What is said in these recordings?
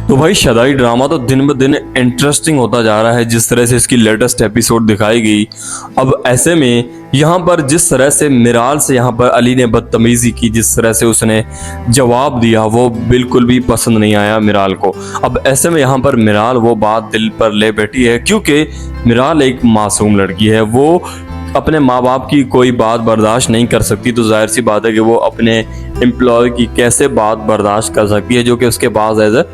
तो भाई Shaddai drama तो दिन ब दिन इंटरेस्टिंग होता जा रहा है जिस तरह से इसकी लेटेस्ट एपिसोड दिखाई गई। अब ऐसे में यहाँ पर जिस तरह से मिराल से यहाँ पर अली ने बदतमीजी की, जिस तरह से उसने जवाब दिया, वो बिल्कुल भी पसंद नहीं आया मिराल को। अब ऐसे में यहाँ पर मिराल वो बात दिल पर ले बैठी है, क्योंकि मिराल एक मासूम लड़की है। वो अपने माँ बाप की कोई बात बर्दाश्त नहीं कर सकती, तो जाहिर सी बात है कि वो अपने एम्प्लॉय की कैसे बात बर्दाश्त कर सकती है जो कि उसके पास एज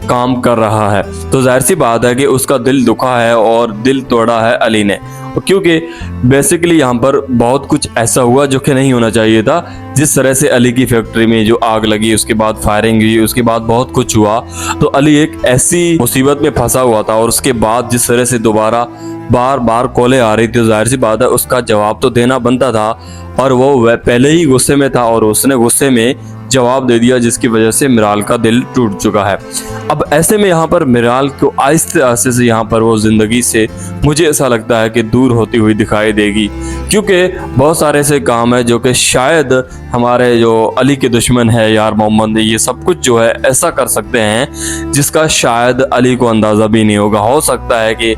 काम कर रहा है। तो जाहिर सी बात है कि उसका दिल दुखा है और दिल तोड़ा है अली ने, क्योंकि बेसिकली यहाँ पर बहुत कुछ ऐसा हुआ जो कि नहीं होना चाहिए था। जिस तरह से अली की फैक्ट्री में जो आग लगी, उसके बाद फायरिंग हुई, उसके बाद बहुत कुछ हुआ, तो अली एक ऐसी मुसीबत में फंसा हुआ था। और उसके बाद जिस तरह से दोबारा बार बार कॉलें आ रही थी, जाहिर सी बात है उसका जवाब तो देना बनता था। और वो पहले ही गुस्से में था और उसने गुस्से में जवाब दे दिया, जिसकी वजह से मिराल का दिल टूट चुका है। अब ऐसे में यहाँ पर मिराल को आहिस्ते आहिस्ते से यहाँ पर वो जिंदगी से मुझे ऐसा लगता है कि दूर होती हुई दिखाई देगी, क्योंकि बहुत सारे ऐसे काम है जो कि शायद हमारे जो अली के दुश्मन है यार मोहम्मद, ये सब कुछ जो है ऐसा कर सकते हैं जिसका शायद अली को अंदाज़ा भी नहीं होगा। हो सकता है कि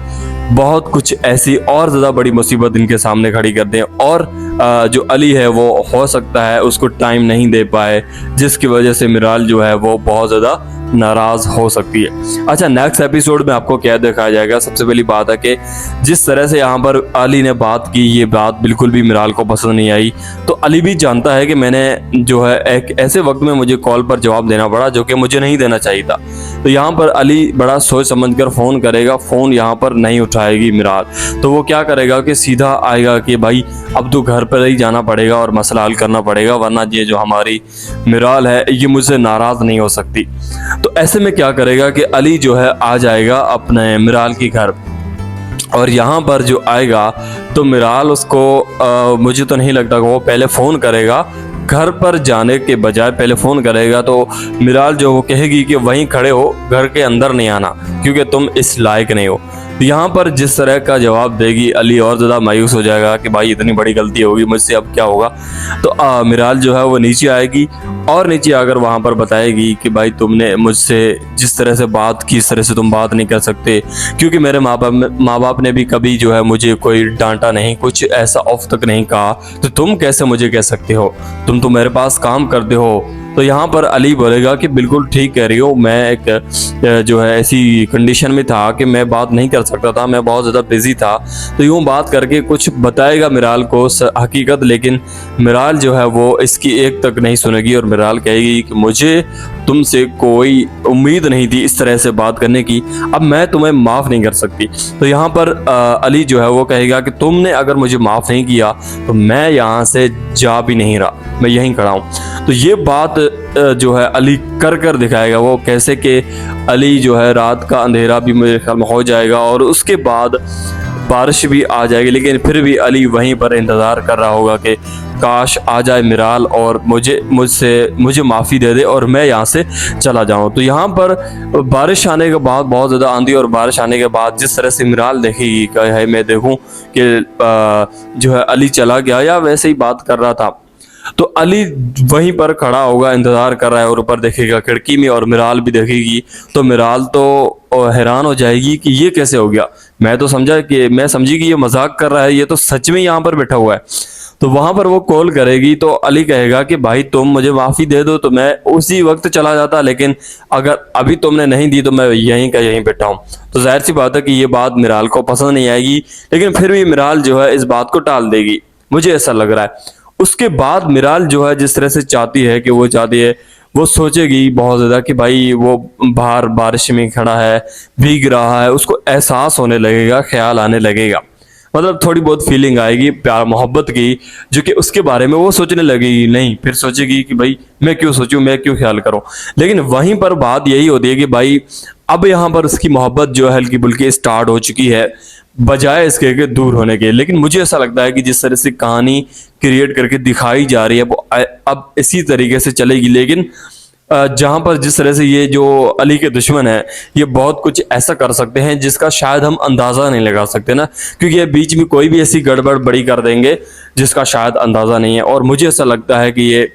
बहुत कुछ ऐसी और ज़्यादा बड़ी मुसीबत इनके सामने खड़ी कर दें, और जो अली है वो हो सकता है उसको टाइम नहीं दे पाए, जिसकी वजह से मिराल जो है वो बहुत ज़्यादा नाराज हो सकती है। अच्छा, नेक्स्ट एपिसोड में आपको क्या दिखाया जाएगा? सबसे पहली बात है कि जिस तरह से यहाँ पर अली ने बात की, ये बात बिल्कुल भी मिराल को पसंद नहीं आई। तो अली भी जानता है कि मैंने जो है एक ऐसे वक्त में मुझे कॉल पर जवाब देना पड़ा जो कि मुझे नहीं देना चाहिए था। तो यहाँ पर अली बड़ा सोच समझ कर फ़ोन करेगा, फ़ोन यहाँ पर नहीं उठाएगी मिराल। तो वो क्या करेगा कि सीधा आएगा कि भाई अब तो घर पर ही जाना पड़ेगा और मसला हल करना पड़ेगा, वरना ये जो हमारी मिराल है ये मुझसे नाराज़ नहीं हो सकती। तो ऐसे में क्या करेगा कि अली जो है आ जाएगा अपने मिराल के घर, और यहाँ पर जो आएगा तो मिराल उसको मुझे तो नहीं लगता कि वो पहले फ़ोन करेगा। घर पर जाने के बजाय पहले फ़ोन करेगा तो मिराल जो वो कहेगी कि वहीं खड़े हो, घर के अंदर नहीं आना क्योंकि तुम इस लायक नहीं हो। तो यहाँ पर जिस तरह का जवाब देगी अली और ज़्यादा मायूस हो जाएगा कि भाई इतनी बड़ी गलती होगी मुझसे, अब क्या होगा। तो मिराल जो है वो नीचे आएगी और नीचे आकर वहाँ पर बताएगी कि भाई तुमने मुझसे जिस तरह से बात की, इस तरह से तुम बात नहीं कर सकते, क्योंकि मेरे माँ बाप ने भी कभी जो है मुझे कोई डांटा नहीं, कुछ ऐसा ऑफ तक नहीं कहा, तो तुम कैसे मुझे कह सकते हो, तुम तो मेरे पास काम करते हो। तो यहाँ पर अली बोलेगा कि बिल्कुल ठीक कह रही हो, मैं एक जो है ऐसी कंडीशन में था कि मैं बात नहीं कर सकता था, मैं बहुत ज़्यादा बिजी था। तो यूँ बात करके कुछ बताएगा मिराल को हकीकत, लेकिन मिराल जो है वो इसकी एक तक नहीं सुनेगी और मिराल कहेगी कि मुझे तुमसे कोई उम्मीद नहीं थी इस तरह से बात करने की, अब मैं तुम्हें माफ़ नहीं कर सकती। तो यहाँ पर अली जो है वो कहेगा कि तुमने अगर मुझे माफ़ नहीं किया तो मैं यहाँ से जा भी नहीं रहा, मैं यहीं खड़ा हूँ। तो ये बात जो है अली कर दिखाएगा, वो कैसे कि अली जो है रात का अंधेरा भी मेरे ख्याल में हो जाएगा और उसके बाद बारिश भी आ जाएगी, लेकिन फिर भी अली वहीं पर इंतज़ार कर रहा होगा कि काश आ जाए मिराल और मुझे माफ़ी दे दे और मैं यहाँ से चला जाऊँ। तो यहाँ पर बारिश आने के बाद, बहुत ज़्यादा आंधी और बारिश आने के बाद जिस तरह से मिराल देखेगी कि है मैं देखूँ कि जो है अली चला गया या वैसे ही बात कर रहा था, तो अली वहीं पर खड़ा होगा, इंतज़ार कर रहा है और ऊपर देखेगा खिड़की में और मिराल भी देखेगी। तो मिराल तो हैरान हो जाएगी कि ये कैसे हो गया, मैं समझी कि ये मजाक कर रहा है, ये तो सच में यहाँ पर बैठा हुआ है। तो वहाँ पर वो कॉल करेगी तो अली कहेगा कि भाई तुम मुझे माफ़ी दे दो तो मैं उसी वक्त चला जाता, लेकिन अगर अभी तुमने नहीं दी तो मैं यहीं का यहीं बैठा हूँ। तो जाहिर सी बात है कि ये बात मिराल को पसंद नहीं आएगी, लेकिन फिर भी मिराल जो है इस बात को टाल देगी, मुझे ऐसा लग रहा है। उसके बाद मिराल जो है जिस तरह से चाहती है वो सोचेगी बहुत ज़्यादा कि भाई वो बाहर बारिश में खड़ा है, भीग रहा है, उसको एहसास होने लगेगा, ख्याल आने लगेगा, मतलब थोड़ी बहुत फीलिंग आएगी प्यार मोहब्बत की, जो कि उसके बारे में वो सोचने लगेगी नहीं। फिर सोचेगी कि भाई मैं क्यों सोचूं, मैं क्यों ख्याल करूं। लेकिन वहीं पर बात यही होती है कि भाई अब यहाँ पर उसकी मोहब्बत जो है हल्की फुल्की स्टार्ट हो चुकी है, बजाय इसके के दूर होने के। लेकिन मुझे ऐसा लगता है कि जिस तरह से कहानी क्रिएट करके दिखाई जा रही है वो अब इसी तरीके से चलेगी, लेकिन जहाँ पर जिस तरह से ये जो अली के दुश्मन है ये बहुत कुछ ऐसा कर सकते हैं जिसका शायद हम अंदाज़ा नहीं लगा सकते ना, क्योंकि ये बीच में कोई भी ऐसी गड़बड़ बड़ी कर देंगे जिसका शायद अंदाज़ा नहीं है। और मुझे ऐसा लगता है कि ये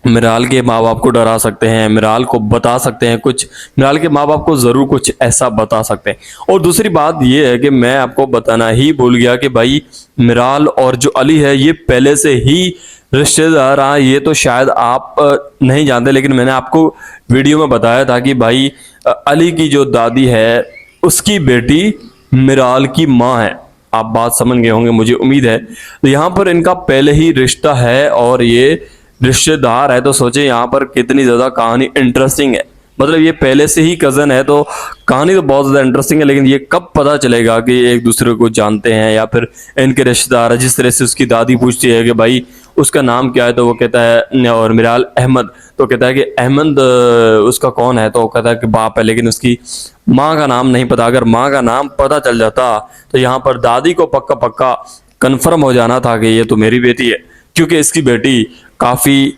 मिराल के माँ बाप को डरा सकते हैं, मिराल को बता सकते हैं कुछ, मिराल के माँ बाप को ज़रूर कुछ ऐसा बता सकते हैं। और दूसरी बात ये है कि मैं आपको बताना ही भूल गया कि भाई मिराल और जो अली है ये पहले से ही रिश्तेदार हैं। ये तो शायद आप नहीं जानते, लेकिन मैंने आपको वीडियो में बताया था कि भाई अली की जो दादी है उसकी बेटी मिराल की माँ है। आप बात समझ गए होंगे मुझे उम्मीद है। तो यहाँ पर इनका पहले ही रिश्ता है और ये रिश्तेदार है, तो सोचे यहाँ पर कितनी ज्यादा कहानी इंटरेस्टिंग है। मतलब ये पहले से ही कजन है तो कहानी तो बहुत ज्यादा इंटरेस्टिंग है, लेकिन ये कब पता चलेगा कि एक दूसरे को जानते हैं या फिर इनके रिश्तेदार है। जिस तरह से उसकी दादी पूछती है कि भाई उसका नाम क्या है, तो वो कहता है और मिराल अहमद, तो कहता है कि अहमद उसका कौन है, तो वो कहता है कि बाप है, लेकिन उसकी माँ का नाम नहीं पता। अगर माँ का नाम पता चल जाता तो यहाँ पर दादी को पक्का पक्का कन्फर्म हो जाना था कि ये तो मेरी बेटी है, क्योंकि इसकी बेटी काफ़ी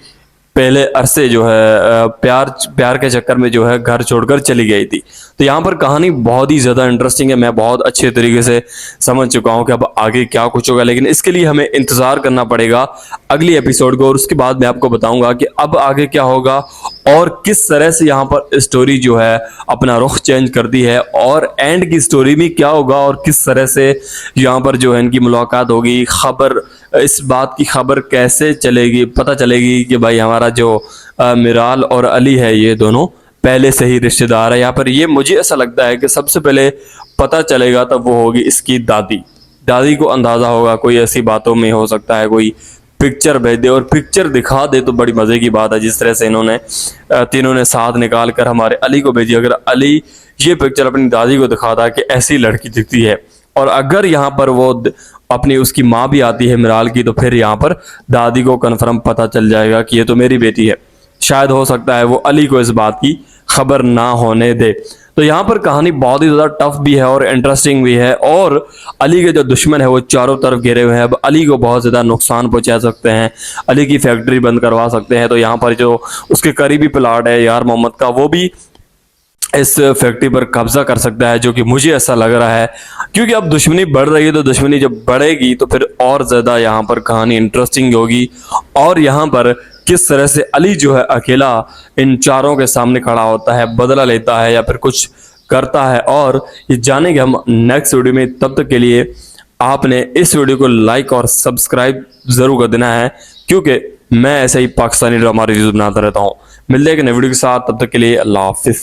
पहले अरसे जो है प्यार के चक्कर में जो है घर छोड़कर चली गई थी। तो यहाँ पर कहानी बहुत ही ज़्यादा इंटरेस्टिंग है, मैं बहुत अच्छे तरीके से समझ चुका हूँ कि अब आगे क्या कुछ होगा, लेकिन इसके लिए हमें इंतज़ार करना पड़ेगा अगली एपिसोड को, और उसके बाद मैं आपको बताऊंगा कि अब आगे क्या होगा और किस तरह से यहाँ पर स्टोरी जो है अपना रुख चेंज करती है, और एंड की स्टोरी में क्या होगा और किस तरह से यहाँ पर जो है इनकी मुलाकात होगी। खबर, इस बात की खबर कैसे चलेगी, पता चलेगी कि भाई हमारा जो मिराल और अली है ये दोनों पहले से ही रिश्तेदार है। यहाँ पर ये मुझे ऐसा लगता है कि सबसे पहले पता चलेगा तब वो होगी इसकी दादी। दादी को अंदाजा होगा, कोई ऐसी बातों में हो सकता है कोई पिक्चर भेज दे और पिक्चर दिखा दे तो बड़ी मजे की बात है। जिस तरह से इन्होंने तीनों ने साथ निकाल कर हमारे अली को भेजी, अगर अली ये पिक्चर अपनी दादी को दिखाता कि ऐसी लड़की दिखती है, और अगर यहाँ पर वो अपनी उसकी माँ भी आती है मिराल की, तो फिर यहाँ पर दादी को कन्फर्म पता चल जाएगा कि ये तो मेरी बेटी है। शायद हो सकता है वो अली को इस बात की खबर ना होने दे। तो यहाँ पर कहानी बहुत ही ज़्यादा टफ भी है और इंटरेस्टिंग भी है, और अली के जो दुश्मन है वो चारों तरफ घिरे हुए हैं। अब अली को बहुत ज़्यादा नुकसान पहुंचा सकते हैं, अली की फैक्ट्री बंद करवा सकते हैं। तो यहाँ पर जो उसके करीबी प्लाट है यार मोहम्मद का, वो भी इस फैक्ट्री पर कब्जा कर सकता है, जो कि मुझे ऐसा लग रहा है। क्योंकि अब दुश्मनी बढ़ रही है, तो दुश्मनी जब बढ़ेगी तो फिर और ज़्यादा यहाँ पर कहानी इंटरेस्टिंग होगी। और यहाँ पर किस तरह से अली जो है अकेला इन चारों के सामने खड़ा होता है, बदला लेता है या फिर कुछ करता है, और ये जानेंगे हम नेक्स्ट वीडियो में। तब तक के लिए आपने इस वीडियो को लाइक और सब्सक्राइब जरूर कर देना है, क्योंकि मैं ऐसे ही पाकिस्तानी ड्रामा रिव्यूज बनाता रहता हूँ। मिलते हैं एक नए वीडियो के साथ, तब तक के लिए अल्लाह हाफिज़।